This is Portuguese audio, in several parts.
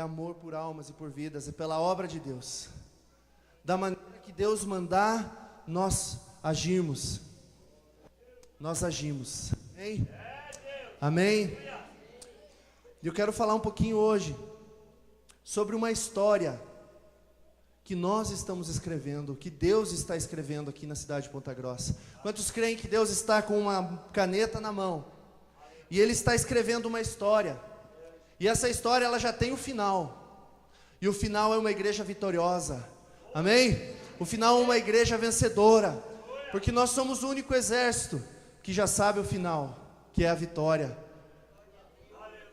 Amor por almas e por vidas, é pela obra de Deus. Da maneira que Deus mandar, nós agimos. Nós agimos. Amém? Amém? E eu quero falar um pouquinho hoje sobre uma história que nós estamos escrevendo, que Deus está escrevendo aqui na cidade de Ponta Grossa. Quantos creem que Deus está com uma caneta na mão e Ele está escrevendo uma história? E essa história, ela já tem o final. E o final é uma igreja vitoriosa. Amém? O final é uma igreja vencedora. Porque nós somos o único exército que já sabe o final, que é a vitória.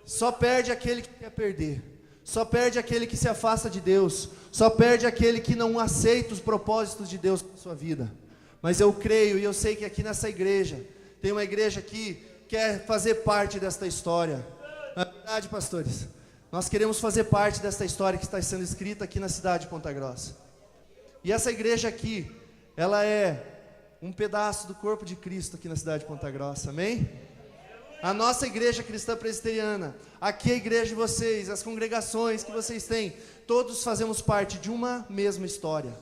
Só perde aquele que quer perder. Só perde aquele que se afasta de Deus. Só perde aquele que não aceita os propósitos de Deus para a sua vida. Mas eu creio e eu sei que aqui nessa igreja, tem uma igreja que quer fazer parte desta história. Na verdade, pastores, nós queremos fazer parte desta história que está sendo escrita aqui na cidade de Ponta Grossa. E essa igreja aqui, ela é um pedaço do corpo de Cristo aqui na cidade de Ponta Grossa, amém? A nossa igreja cristã presbiteriana, aqui é a igreja de vocês, as congregações que vocês têm, todos fazemos parte de uma mesma história.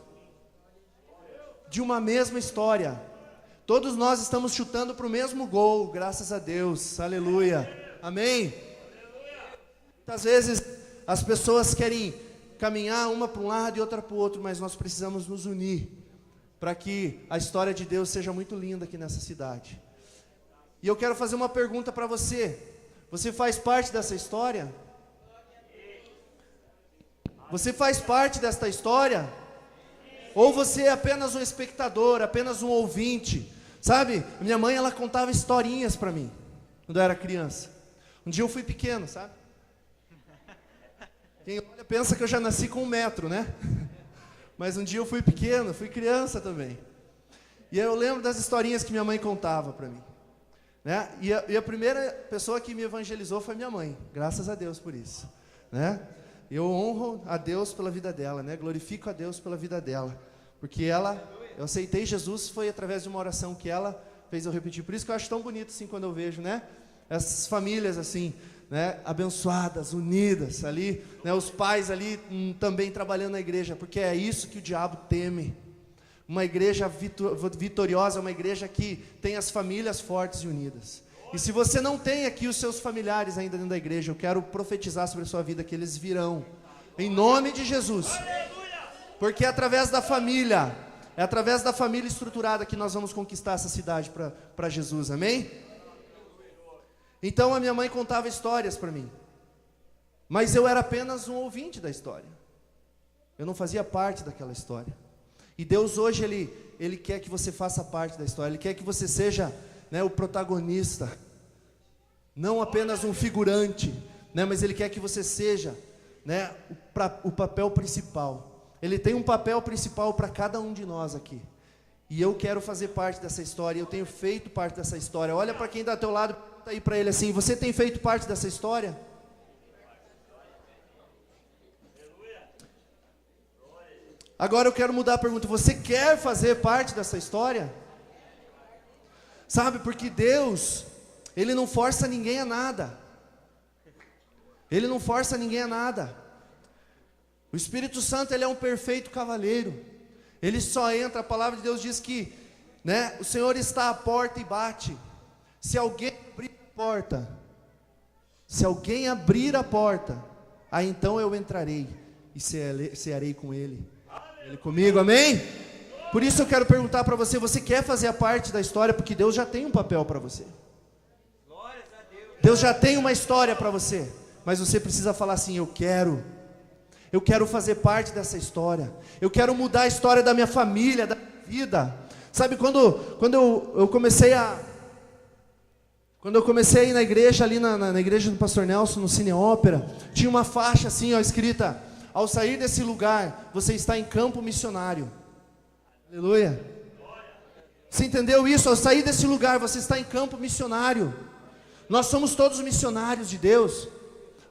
De uma mesma história. Todos nós estamos chutando para o mesmo gol, graças a Deus, aleluia, amém? Muitas vezes as pessoas querem caminhar uma para um lado e outra para o outro, mas nós precisamos nos unir para que a história de Deus seja muito linda aqui nessa cidade. E eu quero fazer uma pergunta para você. Você faz parte dessa história? Você faz parte desta história? Ou você é apenas um espectador, apenas um ouvinte? Sabe, minha mãe, ela contava historinhas para mim quando eu era criança. Um dia eu fui pequeno, sabe? Quem olha pensa que eu já nasci com 1 metro, né? Mas um dia eu fui pequeno, fui criança também. E eu lembro das historinhas que minha mãe contava para mim, né? E a primeira pessoa que me evangelizou foi minha mãe, graças a Deus por isso, né? Eu honro a Deus pela vida dela, né? Glorifico a Deus pela vida dela, porque eu aceitei Jesus, foi através de uma oração que ela fez eu repetir. Por isso que eu acho tão bonito assim quando eu vejo, né? Essas famílias assim, né, abençoadas, unidas ali, né, os pais ali também trabalhando na igreja, porque é isso que o diabo teme. Uma igreja vitoriosa, uma igreja que tem as famílias fortes e unidas. E se você não tem aqui os seus familiares ainda dentro da igreja, eu quero profetizar sobre a sua vida que eles virão, em nome de Jesus. Porque é através da família, é através da família estruturada que nós vamos conquistar essa cidade para Jesus, amém? Então a minha mãe contava histórias para mim, mas eu era apenas um ouvinte da história. Eu não fazia parte daquela história. E Deus hoje, Ele quer que você faça parte da história. Ele quer que você seja, né, o protagonista, não apenas um figurante, né, mas Ele quer que você seja, né, o papel principal. Ele tem um papel principal para cada um de nós aqui. E eu quero fazer parte dessa história, eu tenho feito parte dessa história. Olha para quem está ao teu lado, pergunta aí para ele assim: você tem feito parte dessa história? Agora eu quero mudar a pergunta: você quer fazer parte dessa história? Sabe, porque Deus, Ele não força ninguém a nada. Ele não força ninguém a nada. O Espírito Santo, Ele é um perfeito cavaleiro. Ele só entra, a palavra de Deus diz que, né, o Senhor está à porta e bate. Se alguém abrir a porta, aí então eu entrarei e cearei com Ele. Ele comigo, amém? Por isso eu quero perguntar para você: você quer fazer a parte da história? Porque Deus já tem um papel para você. Deus já tem uma história para você. Mas você precisa falar assim: eu quero fazer parte dessa história. Eu quero mudar a história da minha família, da minha vida. Sabe, quando eu comecei a Quando eu comecei a ir na igreja, ali na igreja do pastor Nelson, no Cine Ópera, tinha uma faixa assim, ó, escrita: ao sair desse lugar, você está em campo missionário. Aleluia. Você entendeu isso? Ao sair desse lugar, você está em campo missionário. Nós somos todos missionários de Deus.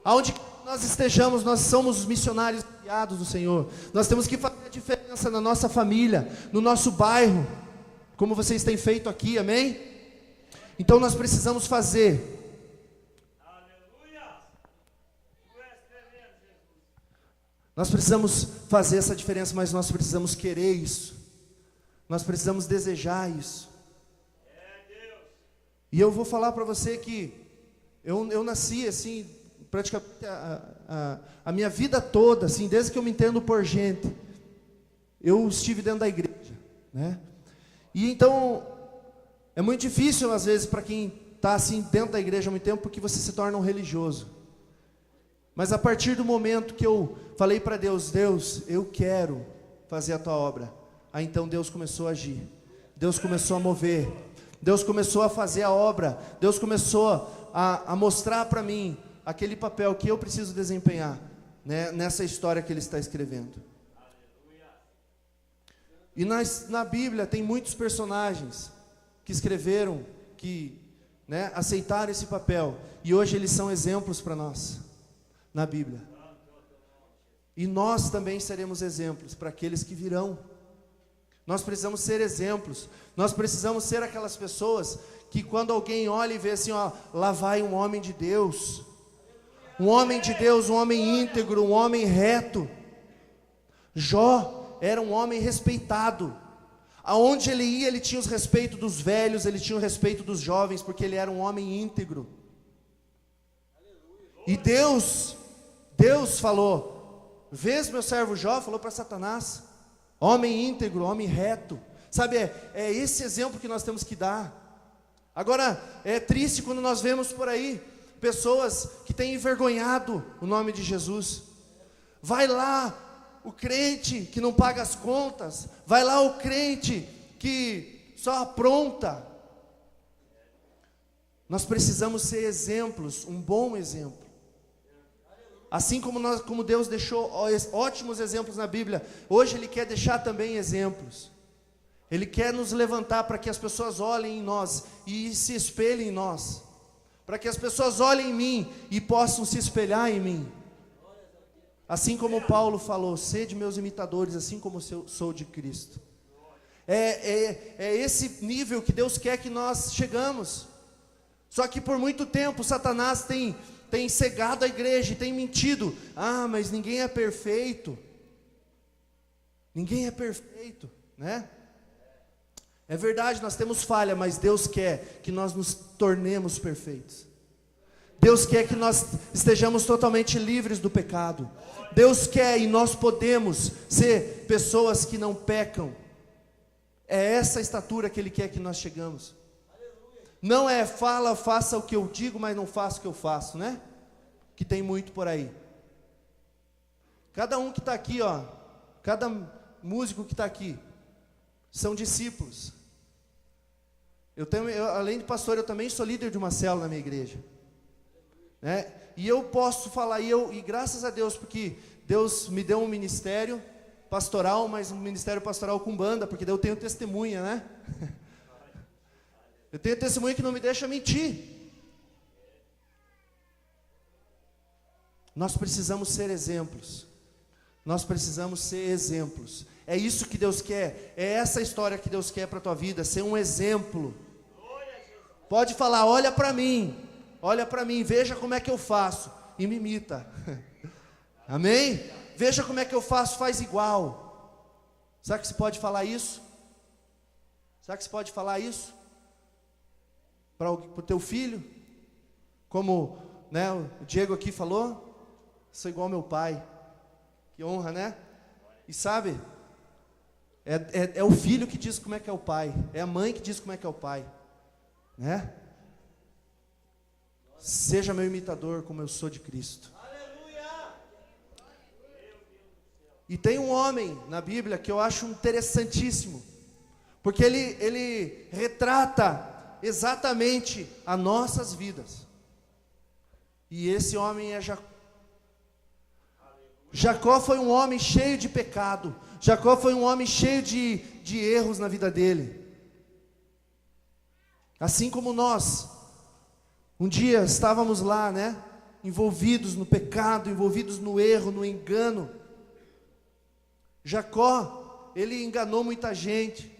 Aonde nós estejamos, nós somos os missionários enviados do Senhor. Nós temos que fazer a diferença na nossa família, no nosso bairro, como vocês têm feito aqui, amém? Então nós precisamos fazer. Nós precisamos fazer essa diferença, mas nós precisamos querer isso. Nós precisamos desejar isso. E eu vou falar para você que eu nasci assim, praticamente a minha vida toda, assim, desde que eu me entendo por gente, eu estive dentro da igreja, né? E então é muito difícil às vezes para quem está assim dentro da igreja há muito tempo, porque você se torna um religioso. Mas a partir do momento que eu falei para Deus: Deus, eu quero fazer a tua obra. Aí então Deus começou a agir. Deus começou a mover. Deus começou a fazer a obra. Deus começou a mostrar para mim aquele papel que eu preciso desempenhar, né, nessa história que Ele está escrevendo. E na Bíblia tem muitos personagens que escreveram, que, né, aceitaram esse papel. E hoje eles são exemplos para nós, na Bíblia. E nós também seremos exemplos para aqueles que virão. Nós precisamos ser exemplos. Nós precisamos ser aquelas pessoas que quando alguém olha e vê assim, ó, lá vai um homem de Deus. Um homem de Deus, um homem íntegro, um homem reto. Jó era um homem respeitado. Aonde ele ia, ele tinha o respeito dos velhos, ele tinha o respeito dos jovens, porque ele era um homem íntegro. E Deus falou: vês meu servo Jó, falou para Satanás, homem íntegro, homem reto. Sabe, é esse exemplo que nós temos que dar. Agora, é triste quando nós vemos por aí pessoas que têm envergonhado o nome de Jesus. Vai lá o crente que não paga as contas, vai lá o crente que só apronta. Nós precisamos ser exemplos, um bom exemplo. Assim como Deus deixou ótimos exemplos na Bíblia, hoje Ele quer deixar também exemplos. Ele quer nos levantar para que as pessoas olhem em nós e se espelhem em nós. Para que as pessoas olhem em mim e possam se espelhar em mim. Assim como Paulo falou: sede meus imitadores, assim como eu sou de Cristo. É esse nível que Deus quer que nós chegamos. Só que por muito tempo Satanás tem cegado a igreja e tem mentido. Ah, mas ninguém é perfeito. Ninguém é perfeito, né? É verdade, nós temos falha, mas Deus quer que nós nos tornemos perfeitos. Deus quer que nós estejamos totalmente livres do pecado. Deus quer, e nós podemos ser pessoas que não pecam. É essa estatura que Ele quer que nós chegamos. Não é faça o que eu digo, mas não faça o que eu faço, né? Que tem muito por aí. Cada um que está aqui, ó, cada músico que está aqui, são discípulos. Além de pastor, eu também sou líder de uma célula na minha igreja, né? E eu posso falar, e graças a Deus, porque Deus me deu um ministério pastoral, mas um ministério pastoral com banda, porque daí eu tenho testemunha, né? Eu tenho testemunha que não me deixa mentir. Nós precisamos ser exemplos. Nós precisamos ser exemplos. É isso que Deus quer. É essa história que Deus quer para a tua vida. Ser um exemplo. Pode falar: olha para mim. Olha para mim. Veja como é que eu faço. E me imita. Amém? Veja como é que eu faço. Faz igual. Será que você pode falar isso? Será que você pode falar isso? Para o teu filho? Como, né, o Diego aqui falou: sou igual ao meu pai. Que honra, né? E sabe, é o filho que diz como é que é o pai. É a mãe que diz como é que é o pai, né? Seja meu imitador como eu sou de Cristo. E tem um homem na Bíblia que eu acho interessantíssimo, porque ele retrata exatamente as nossas vidas. E esse homem é Jacó. Jacó foi um homem cheio de pecado. Jacó foi um homem cheio de erros na vida dele. Assim como nós, um dia estávamos lá, né? Envolvidos no pecado, envolvidos no erro, no engano. Jacó, ele enganou muita gente.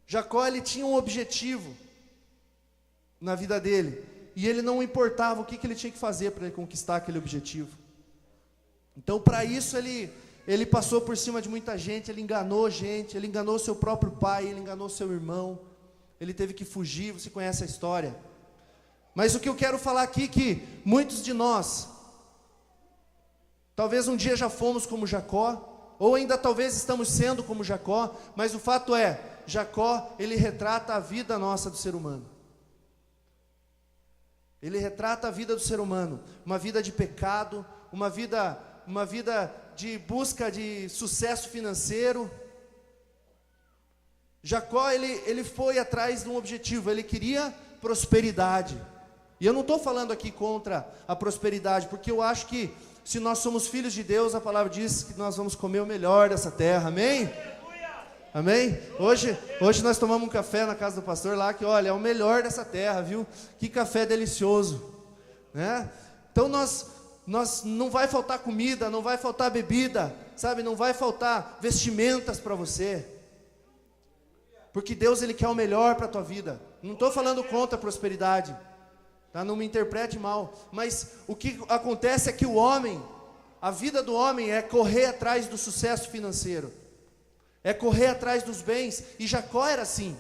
Jacó, ele tinha um objetivo na vida dele. E ele não importava o que ele tinha que fazer para ele conquistar aquele objetivo. Então, para isso, ele passou por cima de muita gente, ele enganou gente, ele enganou seu próprio pai, ele enganou seu irmão, ele teve que fugir, você conhece a história. Mas o que eu quero falar aqui é que muitos de nós, talvez um dia já fomos como Jacó, ou ainda talvez estamos sendo como Jacó, mas o fato é, Jacó, ele retrata a vida nossa do ser humano. Ele retrata a vida do ser humano, uma vida de pecado, uma vida de busca de sucesso financeiro. Jacó, ele foi atrás de um objetivo, ele queria prosperidade. E eu não estou falando aqui contra a prosperidade, porque eu acho que se nós somos filhos de Deus, a palavra diz que nós vamos comer o melhor dessa terra, amém? Amém? Hoje nós tomamos um café na casa do pastor lá, que olha, é o melhor dessa terra, viu? Que café delicioso, né? Então nós não vai faltar comida, não vai faltar bebida, sabe? Não vai faltar vestimentas para você. Porque Deus, ele quer o melhor para a tua vida. Não estou falando contra a prosperidade, tá? Não me interprete mal. Mas o que acontece é que a vida do homem é correr atrás do sucesso financeiro. É correr atrás dos bens. E Jacó era assim.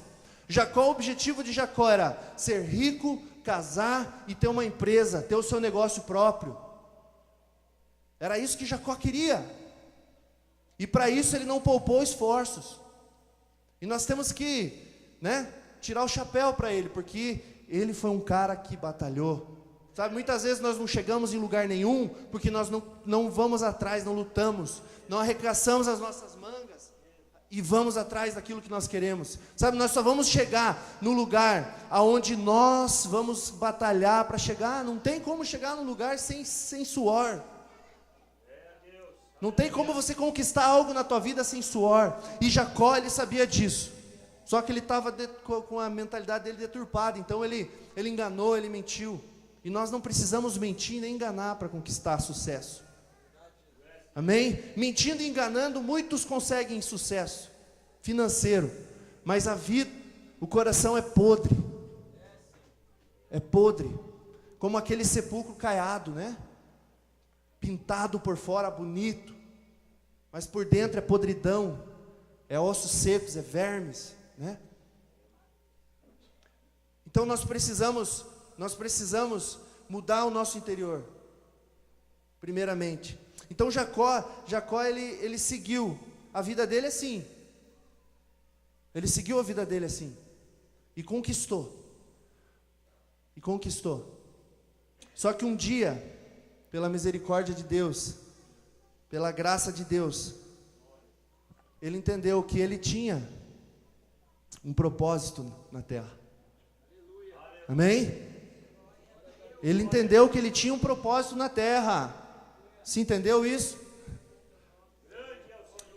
O objetivo de Jacó era ser rico, casar e ter uma empresa, ter o seu negócio próprio. Era isso que Jacó queria. E para isso ele não poupou esforços. E nós temos que, né, tirar o chapéu para ele, porque ele foi um cara que batalhou. Sabe, muitas vezes nós não chegamos em lugar nenhum, porque nós não vamos atrás, não lutamos, não arregaçamos as nossas mangas e vamos atrás daquilo que nós queremos. Sabe, nós só vamos chegar no lugar aonde nós vamos batalhar para chegar. Não tem como chegar num lugar sem suor. Não tem como você conquistar algo na tua vida sem suor. E Jacó, ele sabia disso. Só que ele estava com a mentalidade dele deturpada. Então ele enganou, ele mentiu. E nós não precisamos mentir nem enganar para conquistar sucesso. Amém? Mentindo e enganando, muitos conseguem sucesso financeiro. Mas a vida, o coração é podre. É podre. Como aquele sepulcro caiado, né? Pintado por fora bonito, mas por dentro é podridão, é ossos secos, é vermes, né? Então nós precisamos mudar o nosso interior, primeiramente. Então Jacó ele seguiu a vida dele assim. Ele seguiu a vida dele assim e conquistou. Só que um dia, pela misericórdia de Deus, pela graça de Deus, ele entendeu que ele tinha um propósito na terra. Amém? Ele entendeu que ele tinha um propósito na terra. Se entendeu isso?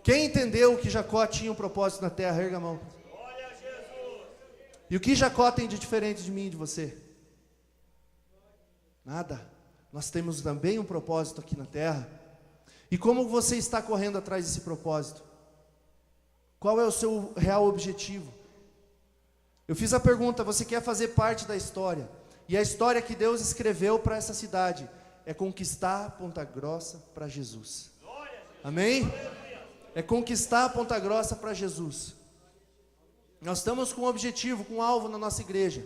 Quem entendeu que Jacó tinha um propósito na terra? Erga a mão. E o que Jacó tem de diferente de mim e de você? Nada. Nós temos também um propósito aqui na terra. E como você está correndo atrás desse propósito? Qual é o seu real objetivo? Eu fiz a pergunta, você quer fazer parte da história? E a história que Deus escreveu para essa cidade é conquistar Ponta Grossa para Jesus. Amém? É conquistar Ponta Grossa para Jesus. Nós estamos com um objetivo, com um alvo na nossa igreja,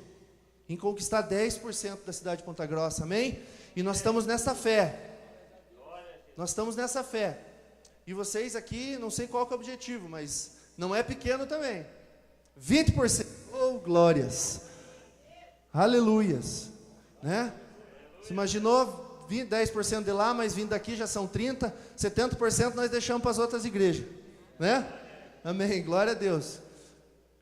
em conquistar 10% da cidade de Ponta Grossa, amém? E nós estamos nessa fé. E vocês aqui, não sei qual que é o objetivo, mas não é pequeno também. 20%. Oh, glórias. Aleluias. Né? Você imaginou 10% de lá, mas vindo daqui já são 30%, 70% nós deixamos para as outras igrejas. Né? Amém, glória a Deus.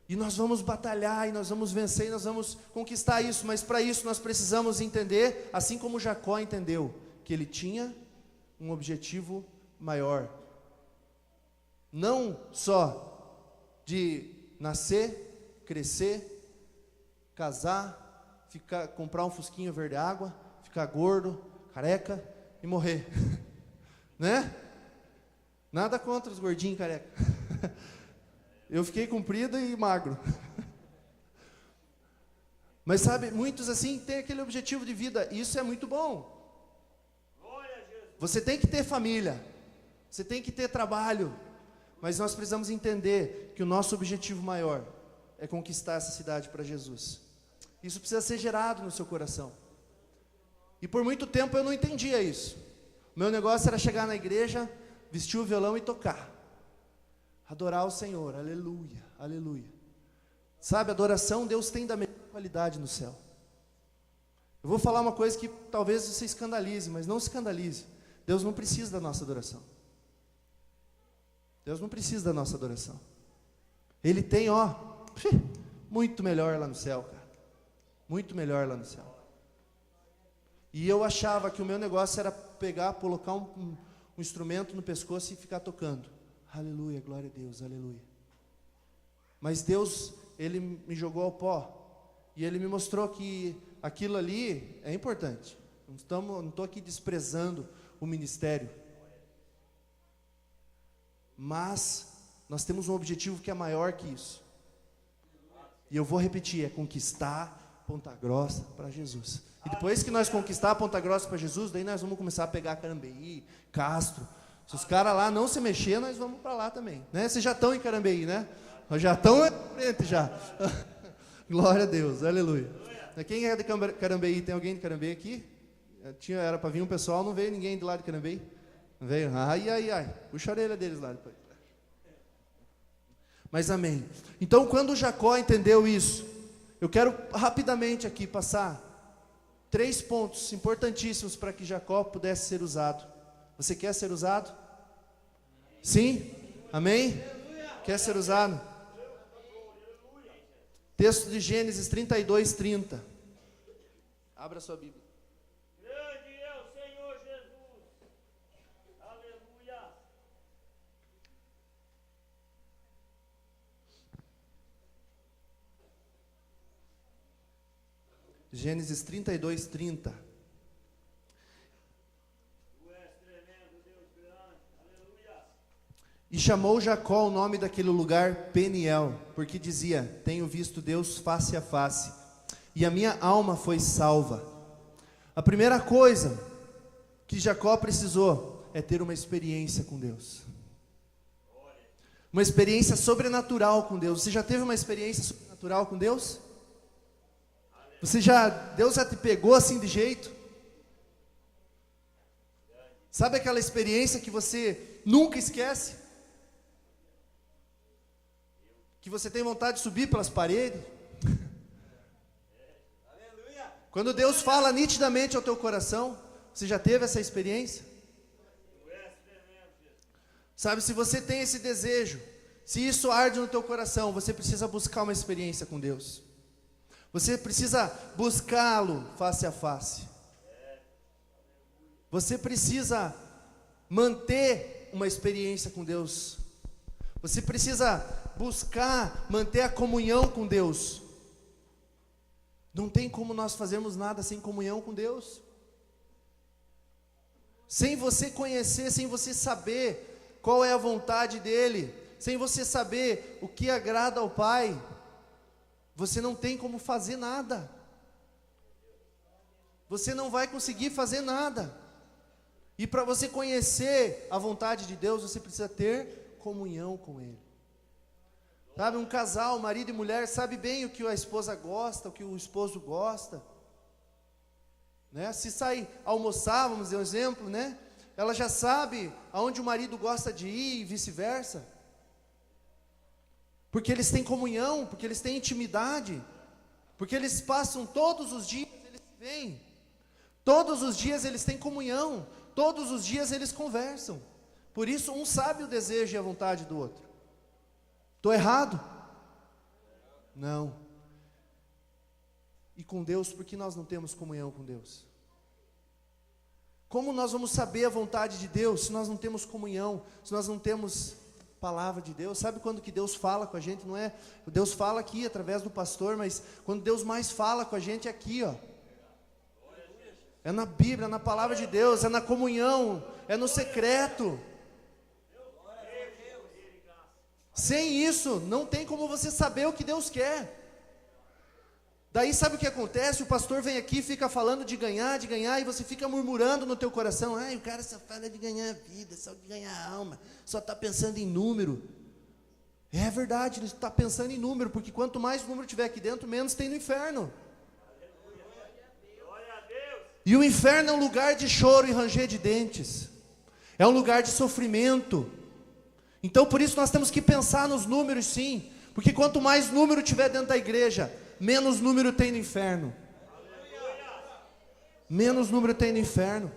E nós vamos batalhar, e nós vamos vencer, e nós vamos conquistar isso. Mas para isso nós precisamos entender, assim como Jacó entendeu, que ele tinha um objetivo maior. Não só de nascer, crescer, casar, comprar um fusquinho verde água, ficar gordo, careca e morrer. Né? Nada contra os gordinhos careca. Eu fiquei comprido e magro. Mas sabe, muitos assim têm aquele objetivo de vida, e isso é muito bom. Você tem que ter família, você tem que ter trabalho, mas nós precisamos entender que o nosso objetivo maior é conquistar essa cidade para Jesus. Isso precisa ser gerado no seu coração. E por muito tempo eu não entendia isso. O meu negócio era chegar na igreja, vestir o violão e tocar. Adorar o Senhor, aleluia, aleluia. Sabe, adoração Deus tem da melhor qualidade no céu. Eu vou falar uma coisa que talvez você escandalize, mas não se escandalize. Deus não precisa da nossa adoração. Deus não precisa da nossa adoração. Ele tem, muito melhor lá no céu, cara. Muito melhor lá no céu. E eu achava que o meu negócio era pegar, colocar um instrumento no pescoço e ficar tocando. Aleluia, glória a Deus, aleluia. Mas Deus, Ele me jogou ao pó. E Ele me mostrou que aquilo ali é importante. Não estou aqui desprezando o ministério. Mas nós temos um objetivo que é maior que isso. E eu vou repetir, é conquistar Ponta Grossa para Jesus. E depois que nós conquistar Ponta Grossa para Jesus, daí nós vamos começar a pegar Carambeí, Castro. Se os caras lá não se mexer, nós vamos para lá também, né? Vocês já estão em Carambeí, né? Nós já estão à frente já. Glória a Deus, aleluia. Quem é de Carambeí? Tem alguém de Carambeí aqui? Era para vir um pessoal, não veio ninguém de lá de Carambeí. Não veio? Ai. Puxa a orelha deles lá depois. Mas amém. Então, quando Jacó entendeu isso, eu quero rapidamente aqui passar 3 pontos importantíssimos para que Jacó pudesse ser usado. Você quer ser usado? Sim? Amém? Quer ser usado? Texto de Gênesis 32:30. Abra sua Bíblia. Grande é o Senhor Jesus. Aleluia. Gênesis 32:30. E chamou Jacó o nome daquele lugar Peniel, porque dizia: tenho visto Deus face a face, e a minha alma foi salva. A primeira coisa que Jacó precisou é ter uma experiência com Deus. Uma experiência sobrenatural com Deus. Você já teve uma experiência sobrenatural com Deus? Deus já te pegou assim de jeito? Sabe aquela experiência que você nunca esquece? Que você tem vontade de subir pelas paredes? Quando Deus fala nitidamente ao teu coração, você já teve essa experiência? Sabe, se você tem esse desejo, se isso arde no teu coração, você precisa buscar uma experiência com Deus. Você precisa buscá-lo face a face. Você precisa manter uma experiência com Deus. Você precisa buscar, manter a comunhão com Deus. Não tem como nós fazermos nada sem comunhão com Deus. Sem você conhecer, sem você saber qual é a vontade dEle, sem você saber o que agrada ao Pai, você não tem como fazer nada. Você não vai conseguir fazer nada. E para você conhecer a vontade de Deus, você precisa ter comunhão com Ele. Sabe, um casal, marido e mulher, sabe bem o que a esposa gosta, o que o esposo gosta, né? Se sair almoçar, vamos dizer um exemplo, né? Ela já sabe aonde o marido gosta de ir e vice-versa, porque eles têm comunhão, porque eles têm intimidade, porque eles passam todos os dias, eles se veem, todos os dias eles têm comunhão, todos os dias eles conversam, por isso um sabe o desejo e a vontade do outro. Estou errado? Não. E com Deus, por que nós não temos comunhão com Deus? Como nós vamos saber a vontade de Deus se nós não temos comunhão, se nós não temos palavra de Deus? Sabe quando que Deus fala com a gente? Não é, Deus fala aqui através do pastor, mas quando Deus mais fala com a gente é aqui, ó. É na Bíblia, é na palavra de Deus, é na comunhão, é no secreto. Sem isso, não tem como você saber o que Deus quer. Daí sabe o que acontece? O pastor vem aqui, fica falando de ganhar, e você fica murmurando no teu coração: ai, o cara só fala de ganhar a vida, só de ganhar a alma, só está pensando em número. É verdade, ele está pensando em número, porque quanto mais número tiver aqui dentro, menos tem no inferno. E o inferno é um lugar de choro e ranger de dentes, é um lugar de sofrimento. Então por isso nós temos que pensar nos números, sim, porque quanto mais número tiver dentro da igreja, menos número tem no inferno. Menos número tem no inferno.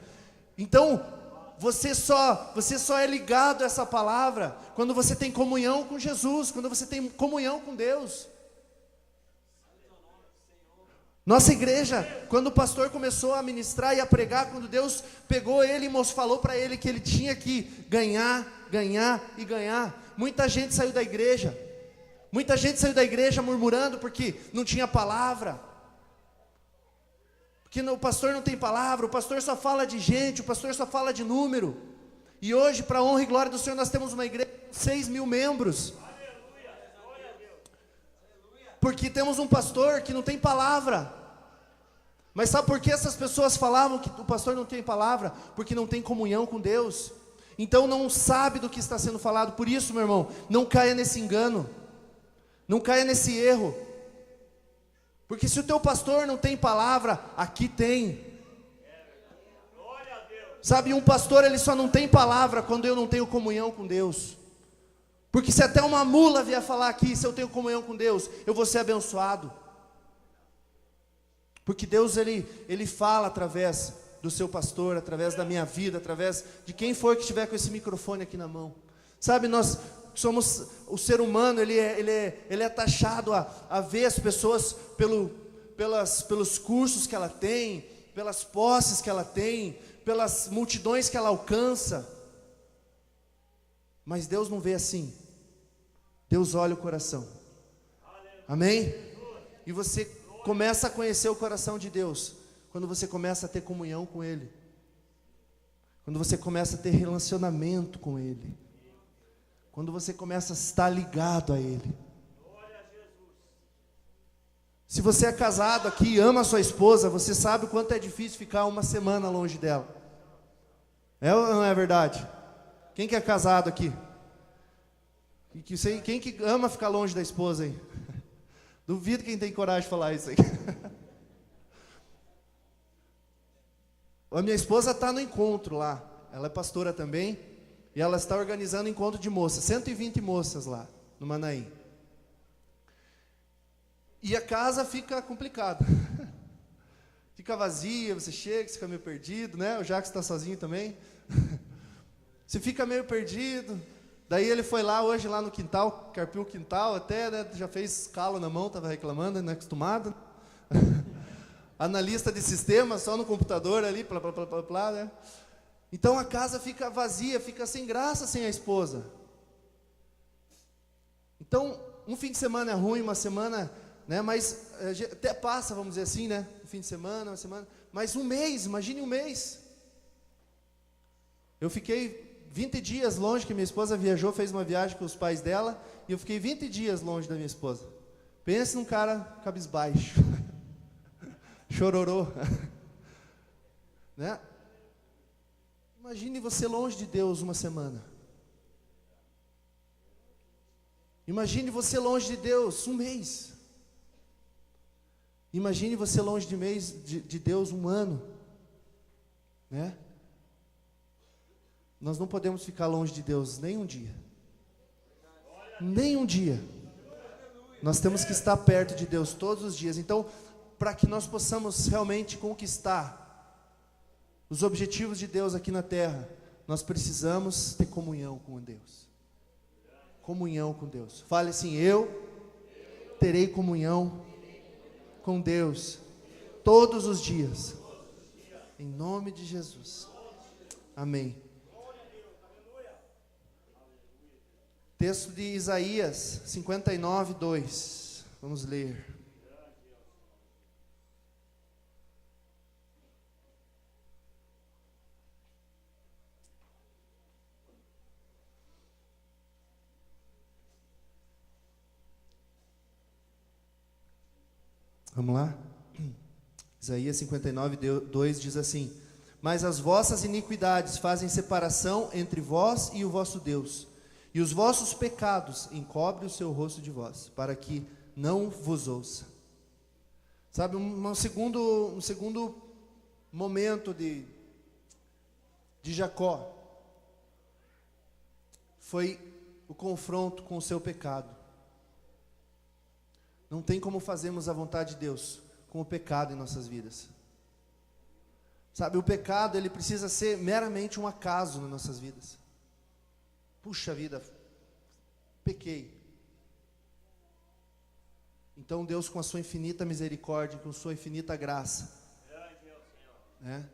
Então, você só é ligado a essa palavra quando você tem comunhão com Jesus, quando você tem comunhão com Deus. Nossa igreja, quando o pastor começou a ministrar e a pregar, quando Deus pegou ele e falou para ele que ele tinha que ganhar, e ganhar, muita gente saiu da igreja. Muita gente saiu da igreja murmurando porque não tinha palavra, porque o pastor não tem palavra, o pastor só fala de gente, o pastor só fala de número. E hoje, para a honra e glória do Senhor, nós temos uma igreja com 6.000 membros, porque temos um pastor que não tem palavra. Mas sabe por que essas pessoas falavam que o pastor não tem palavra? Porque não tem comunhão com Deus, então não sabe do que está sendo falado. Por isso, meu irmão, não caia nesse engano, não caia nesse erro, porque se o teu pastor não tem palavra, aqui tem. Sabe, um pastor ele só não tem palavra quando eu não tenho comunhão com Deus. Porque se até uma mula vier falar aqui, se eu tenho comunhão com Deus, eu vou ser abençoado. Porque Deus ele fala através do seu pastor, através da minha vida, através de quem for que estiver com esse microfone aqui na mão. Sabe, nós somos, o ser humano, ele é taxado a ver as pessoas pelos cursos que ela tem, pelas posses que ela tem, pelas multidões que ela alcança. Mas Deus não vê assim. Deus olha o coração. Amém? E você começa a conhecer o coração de Deus quando você começa a ter comunhão com Ele, quando você começa a ter relacionamento com Ele, quando você começa a estar ligado a Ele. Se você é casado aqui e ama a sua esposa, você sabe o quanto é difícil ficar uma semana longe dela. É ou não é verdade? Quem que é casado aqui? Quem que ama ficar longe da esposa aí? Duvido quem tem coragem de falar isso aí. A minha esposa está no encontro lá. Ela é pastora também. E ela está organizando encontro de moças. 120 moças lá, no Manaim. E a casa fica complicada. Fica vazia, você chega, você fica meio perdido, né? O Jacques está sozinho também. Você fica meio perdido. Daí ele foi lá hoje, lá no quintal, carpiu o quintal até, né? Já fez calo na mão, estava reclamando, não é acostumado. Analista de sistema, só no computador ali, plá, né? Então a casa fica vazia, fica sem graça sem a esposa. Então, um fim de semana é ruim, uma semana, né? Mas até passa, vamos dizer assim, né? Um fim de semana, uma semana. Mas um mês, imagine um mês. Eu fiquei 20 dias longe, que minha esposa viajou, fez uma viagem com os pais dela, e eu fiquei 20 dias longe da minha esposa. Pense num cara cabisbaixo. Chororô. Né? Imagine você longe de Deus uma semana. Imagine você longe de Deus um mês. Imagine você longe de Deus um ano. Né? Nós não podemos ficar longe de Deus nem um dia. Nem um dia. Nós temos que estar perto de Deus todos os dias. Então, para que nós possamos realmente conquistar os objetivos de Deus aqui na terra, nós precisamos ter comunhão com Deus. Comunhão com Deus. Fale assim: eu terei comunhão com Deus todos os dias. Em nome de Jesus. Amém. Texto de Isaías 59, 2. Vamos ler. Vamos lá? Isaías 59, 2 diz assim: mas as vossas iniquidades fazem separação entre vós e o vosso Deus, e os vossos pecados encobrem o seu rosto de vós, para que não vos ouça. Sabe, um segundo momento de Jacó foi o confronto com o seu pecado. Não tem como fazermos a vontade de Deus com o pecado em nossas vidas. Sabe, o pecado, ele precisa ser meramente um acaso nas nossas vidas. Puxa vida, pequei. Então Deus, com a sua infinita misericórdia, com a sua infinita graça, né?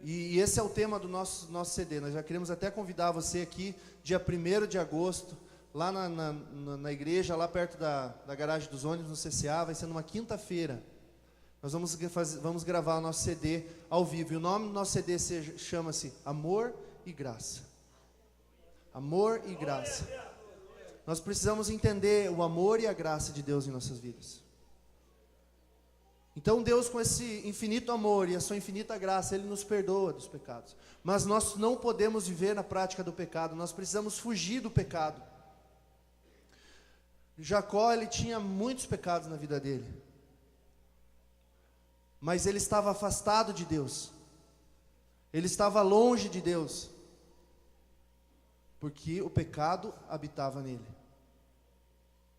E esse é o tema do nosso CD. Nós já queremos até convidar você aqui, dia 1º de agosto, lá na igreja, lá perto da garagem dos ônibus, no CCA, vai ser numa quinta-feira. Nós vamos gravar o nosso CD ao vivo. E o nome do nosso CD chama-se Amor e Graça. Amor e Graça. Nós precisamos entender o amor e a graça de Deus em nossas vidas. Então Deus, com esse infinito amor e a sua infinita graça, Ele nos perdoa dos pecados. Mas nós não podemos viver na prática do pecado, nós precisamos fugir do pecado. Jacó, ele tinha muitos pecados na vida dele, mas ele estava afastado de Deus, ele estava longe de Deus, porque o pecado habitava nele,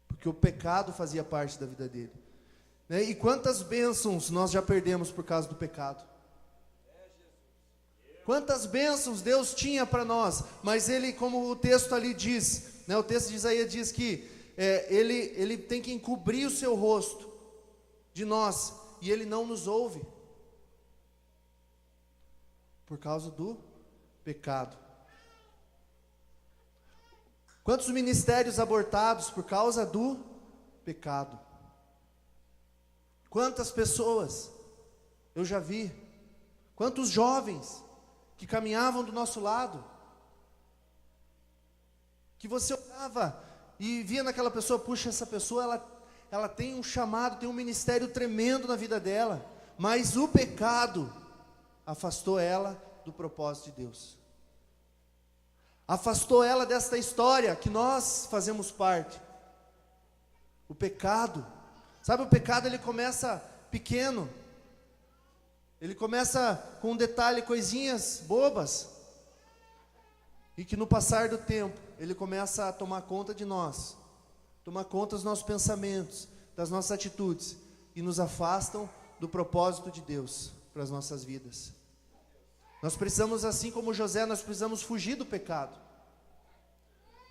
porque o pecado fazia parte da vida dele, né? E quantas bênçãos nós já perdemos por causa do pecado? Quantas bênçãos Deus tinha para nós, mas Ele, como o texto ali diz, né, o texto de Isaías diz que ele tem que encobrir o seu rosto de nós, e Ele não nos ouve, por causa do pecado. Quantos ministérios abortados por causa do pecado? Quantas pessoas eu já vi, quantos jovens que caminhavam do nosso lado, que você olhava e via naquela pessoa, puxa, essa pessoa ela tem um chamado, tem um ministério tremendo na vida dela, mas o pecado afastou ela do propósito de Deus, afastou ela desta história que nós fazemos parte. O pecado, sabe, o pecado ele começa pequeno, ele começa com um detalhe, coisinhas bobas, e que no passar do tempo, ele começa a tomar conta de nós, tomar conta dos nossos pensamentos, das nossas atitudes, e nos afastam do propósito de Deus para as nossas vidas. Nós precisamos, assim como José, nós precisamos fugir do pecado.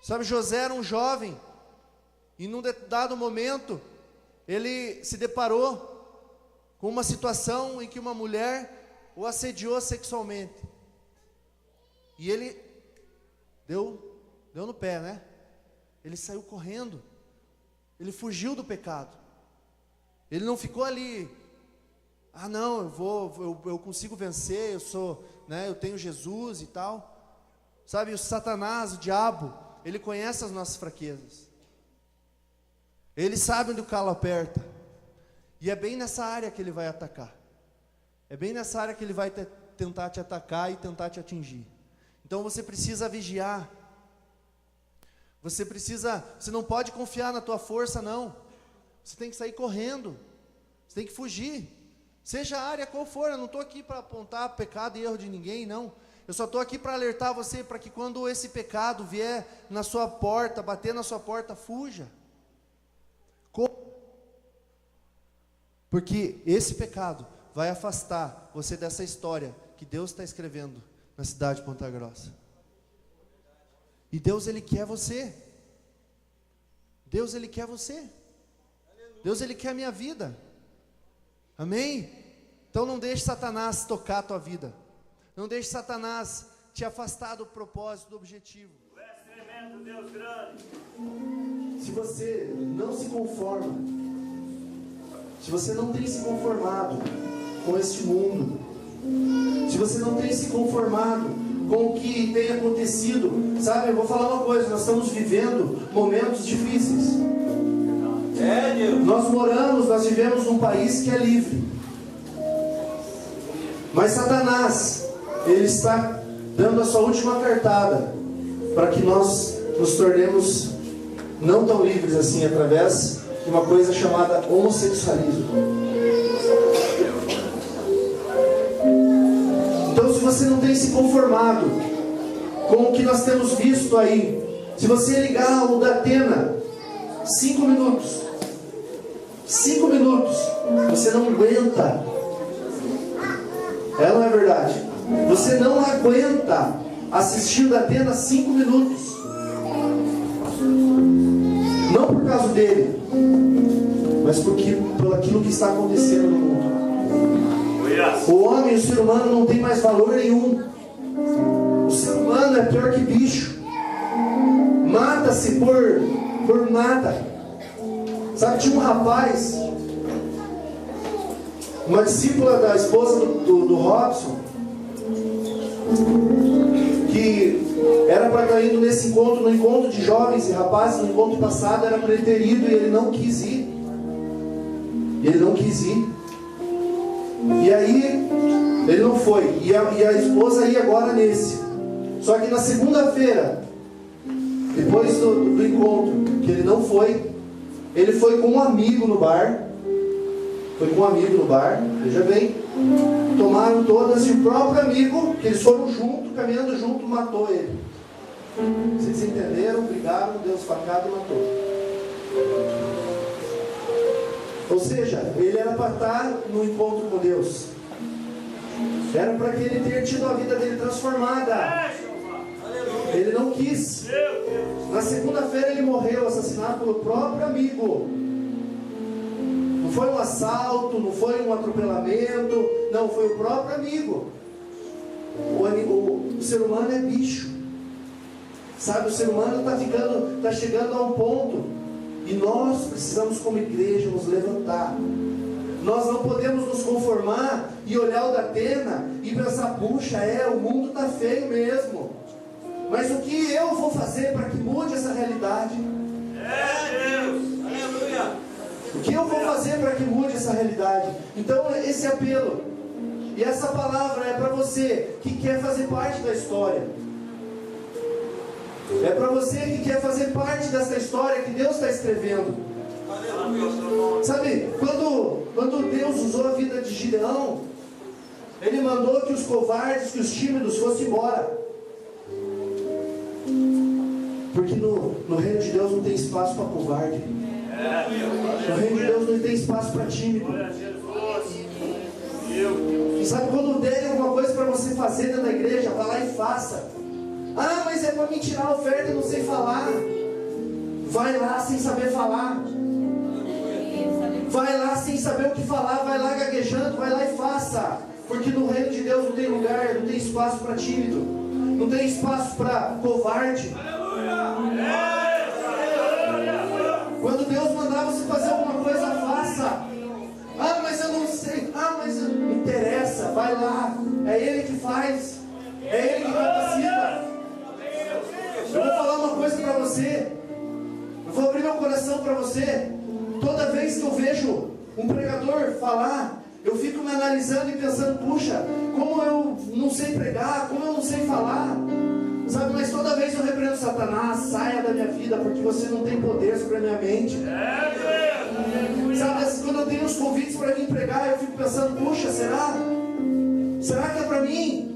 Sabe, José era um jovem, e num dado momento, ele se deparou com uma situação em que uma mulher o assediou sexualmente, e ele deu no pé, né? Ele saiu correndo, ele fugiu do pecado, ele não ficou ali, não, eu consigo vencer, eu sou, né, eu tenho Jesus e tal. Sabe, o Satanás, o diabo, ele conhece as nossas fraquezas, ele sabe onde o calo aperta, e é bem nessa área que ele vai atacar, é bem nessa área que ele vai tentar te atacar e tentar te atingir. Então você precisa vigiar, você não pode confiar na tua força, não. Você tem que sair correndo, você tem que fugir, seja a área qual for. Eu não estou aqui para apontar pecado e erro de ninguém, não. Eu só estou aqui para alertar você, para que quando esse pecado vier na sua porta, bater na sua porta, fuja. Porque esse pecado vai afastar você dessa história que Deus está escrevendo na cidade de Ponta Grossa. E Deus, Ele quer você. Deus, Ele quer você. Deus, Ele quer a minha vida. Amém? Então não deixe Satanás tocar a tua vida. Não deixe Satanás te afastar do propósito, do objetivo. Tu és tremendo, Deus grande. Se você não se conforma, se você não tem se conformado com este mundo, se você não tem se conformado com o que tem acontecido, sabe, eu vou falar uma coisa, nós estamos vivendo momentos difíceis. Deus. Nós vivemos num país que é livre. Mas Satanás, ele está dando a sua última cartada para que nós nos tornemos não tão livres assim, através de uma coisa chamada homossexualismo. Então, se você não tem se conformado com o que nós temos visto aí, se você ligar o da Atena 5 minutos, você não aguenta. Não é verdade? Você não aguenta assistir o da Atena 5 minutos. Não por causa dele, mas por aquilo que está acontecendo no mundo. O homem, o ser humano não tem mais valor nenhum. O ser humano é pior que bicho. Mata-se por nada. Sabe, tinha um rapaz, uma discípula da esposa do Robson, que era para estar indo nesse encontro, no encontro de jovens e rapazes. No encontro passado era para ele ter ido e ele não quis ir. E aí ele não foi. E a esposa ia agora nesse. Só que na segunda-feira, depois do encontro, que ele não foi, ele foi com um amigo no bar. Veja bem. Tomaram todas e o próprio amigo, que eles foram juntos, caminhando junto, matou ele. Vocês entenderam? Brigaram, deu facada e matou. Ou seja, ele era para estar no encontro com Deus. Era para que ele ter tido a vida dele transformada. Ele não quis. Na segunda-feira ele morreu, assassinado pelo próprio amigo. Não foi um assalto, não foi um atropelamento, não, foi o próprio amigo. O ser humano é bicho. Sabe, o ser humano está chegando a um ponto, e nós precisamos como igreja nos levantar. Nós não podemos nos conformar e olhar o da Atena e pensar, puxa, o mundo está feio mesmo. Mas o que eu vou fazer para que mude essa realidade? Deus, aleluia. O que eu vou fazer para que mude essa realidade? Então, esse apelo e essa palavra é para você que quer fazer parte da história. É para você que quer fazer parte dessa história que Deus está escrevendo. Sabe, quando Deus usou a vida de Gideão, Ele mandou que os covardes, que os tímidos fossem embora. Porque no reino de Deus não tem espaço para covarde. No reino de Deus não tem espaço para tímido. E sabe, quando derem alguma coisa para você fazer dentro da igreja, vá lá e faça. Ah, mas é para me tirar a oferta e não sei falar. Vai lá sem saber falar. Vai lá sem saber o que falar. Vai lá gaguejando, vai lá e faça. Porque no reino de Deus não tem lugar, não tem espaço para tímido, não tem espaço para covarde. Quando Deus mandar você fazer alguma coisa, faça. Ah, mas eu não sei. Ah, mas não interessa. Vai lá. É Ele que faz. É Ele que capacita. Eu vou falar uma coisa para você. Eu vou abrir meu coração para você. Toda vez que eu vejo um pregador falar, eu fico me analisando e pensando, puxa, como eu não sei pregar, como eu não sei falar. Sabe, mas toda vez eu repreendo Satanás, saia da minha vida, porque você não tem poder sobre a minha mente. Sabe, quando eu tenho os convites para vir pregar, eu fico pensando, puxa, será? Será que é para mim?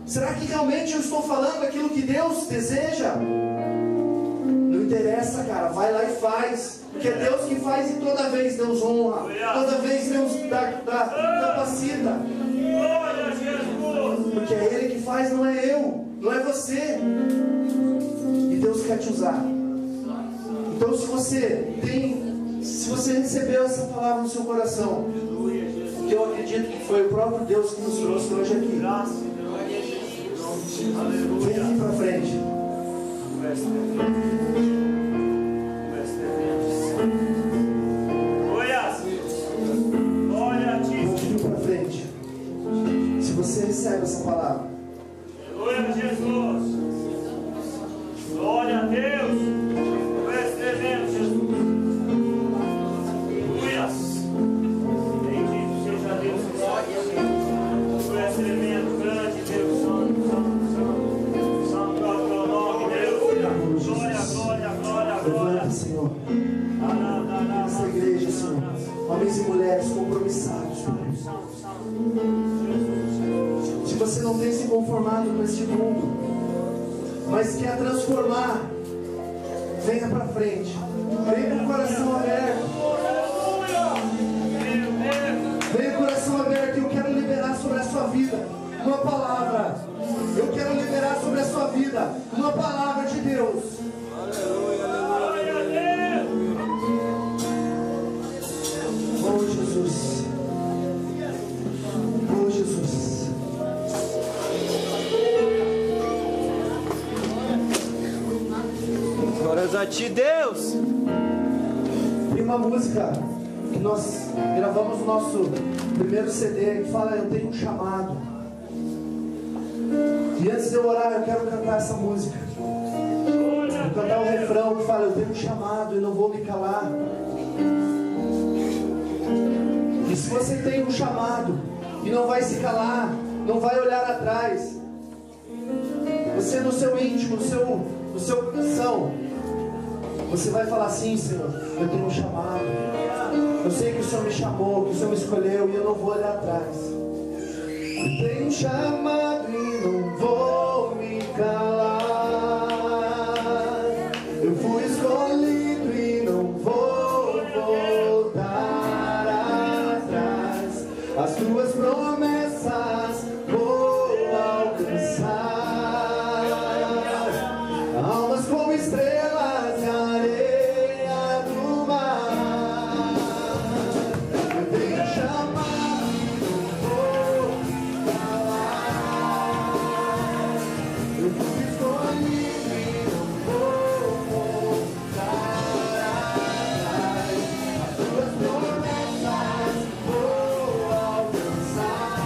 Será que realmente eu estou falando aquilo que Deus deseja? Não interessa, cara, vai lá e faz. Porque é Deus que faz e toda vez Deus honra. Toda vez Deus capacita. Porque é Ele que faz, não é eu, não é você. E Deus quer te usar. Então se você recebeu essa palavra no seu coração, que eu acredito que foi o próprio Deus que nos trouxe hoje aqui, vem aqui para frente. Vem para frente. Se você recebe essa palavra, Aleluia, Jesus. Glória a Deus. Tu és tremendo, Jesus. Aleluia. Bendito seja Deus. Tu és tremendo, grande Deus. Santo, santo, santo. Santo é o teu nome, Deus. Glória, glória, glória, glória. levanta, Senhor, essa igreja, Senhor, homens e mulheres compromissados, Pai. Se você não tem se conformado com este mundo, mas quer transformar, venha para frente, venha com o coração aberto, venha com o coração aberto. Eu quero liberar sobre a sua vida uma palavra, eu quero liberar sobre a sua vida uma palavra de Deus. Oh Jesus, oh Jesus. Glórias a ti, Deus. Tem uma música que nós gravamos no nosso primeiro CD que fala: eu tenho um chamado. E antes de eu orar, eu quero cantar essa música. Vou cantar o refrão que fala: eu tenho um chamado e não vou me calar. E se você tem um chamado e não vai se calar, não vai olhar atrás, você no seu íntimo, no seu coração, você vai falar assim: Senhor, eu tenho um chamado, eu sei que o Senhor me chamou, que o Senhor me escolheu, e eu não vou olhar atrás. Eu tenho um chamado e não vou me calar. Eu fui escolhido e não vou voltar atrás. As tuas promessas vou alcançar. Almas como estrelas e areia do mar. Eu tenho um chamado e não vou me calar. Eu fui escolhido e não vou voltar atrás. As tuas promessas vou alcançar.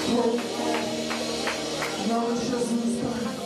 Em nome de Jesus, Pai.